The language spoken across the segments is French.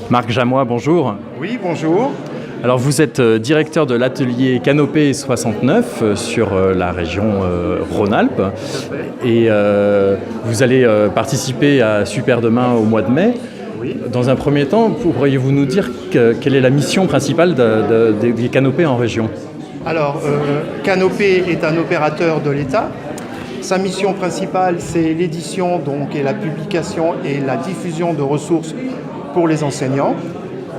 Marc Jamois, bonjour. Oui, bonjour. Alors vous êtes directeur de l'atelier Canopée 69 sur la région Rhône-Alpes et vous allez participer à Super Demain au mois de mai. Oui. Dans un premier temps, pourriez-vous nous dire quelle est la mission principale des Canopées en région? Alors, Canopée est un opérateur de l'État. Sa mission principale, c'est l'édition et la publication et la diffusion de ressources pour les enseignants.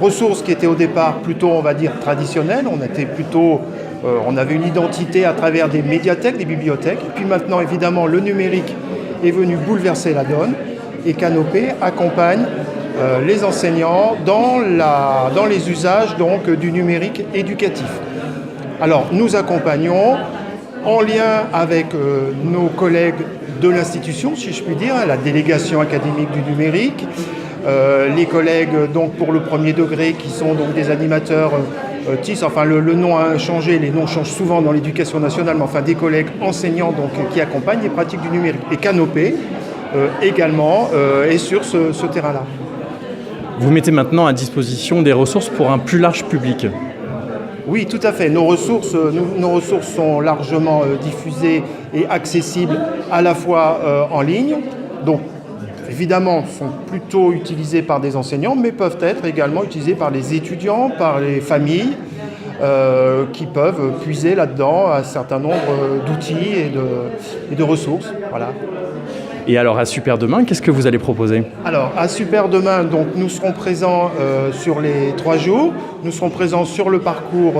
Ressources qui étaient au départ plutôt, on va dire, traditionnelles. On avait une identité à travers des médiathèques, des bibliothèques. Et puis maintenant, évidemment, le numérique est venu bouleverser la donne. Et Canopée accompagne les enseignants dans les usages du numérique éducatif. Alors, nous accompagnons en lien avec nos collègues de l'institution, si je puis dire, la délégation académique du numérique, les collègues pour le premier degré qui sont des animateurs TIS, enfin le nom a changé, les noms changent souvent dans l'éducation nationale, mais enfin des collègues enseignants qui accompagnent les pratiques du numérique. Et Canopée également est sur ce terrain-là. Vous mettez maintenant à disposition des ressources pour un plus large public. Oui, tout à fait. Nos ressources sont largement diffusées et accessibles à la fois en ligne. Donc, évidemment, sont plutôt utilisées par des enseignants, mais peuvent être également utilisées par les étudiants, par les familles, qui peuvent puiser là-dedans un certain nombre d'outils et de ressources. Voilà. Et alors à Super Demain, qu'est-ce que vous allez proposer? Alors à Super Demain, nous serons présents sur les 3 jours. Nous serons présents sur le parcours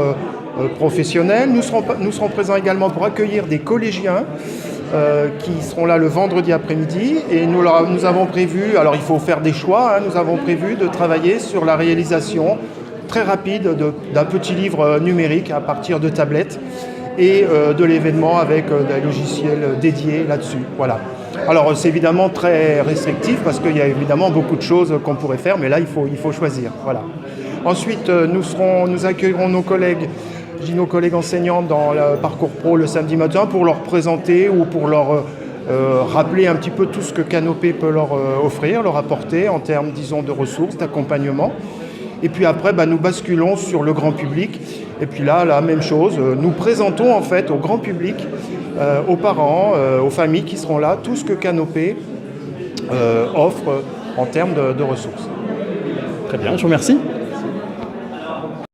professionnel. Nous serons présents également pour accueillir des collégiens qui seront là le vendredi après-midi. Et nous avons prévu, alors il faut faire des choix, nous avons prévu de travailler sur la réalisation très rapide d'un petit livre numérique à partir de tablettes et de l'événement avec des logiciels dédiés là-dessus. Voilà. Alors c'est évidemment très restrictif parce qu'il y a évidemment beaucoup de choses qu'on pourrait faire, mais là il faut choisir. Voilà. Ensuite nous accueillerons nos collègues enseignants dans le parcours pro le samedi matin pour leur présenter ou pour leur rappeler un petit peu tout ce que Canopée peut leur offrir, leur apporter en termes, disons, de ressources, d'accompagnement. Et puis après, nous basculons sur le grand public. Et puis là, la même chose, nous présentons en fait au grand public, aux parents, aux familles qui seront là, tout ce que Canopée offre en termes de ressources. Très bien, je vous remercie.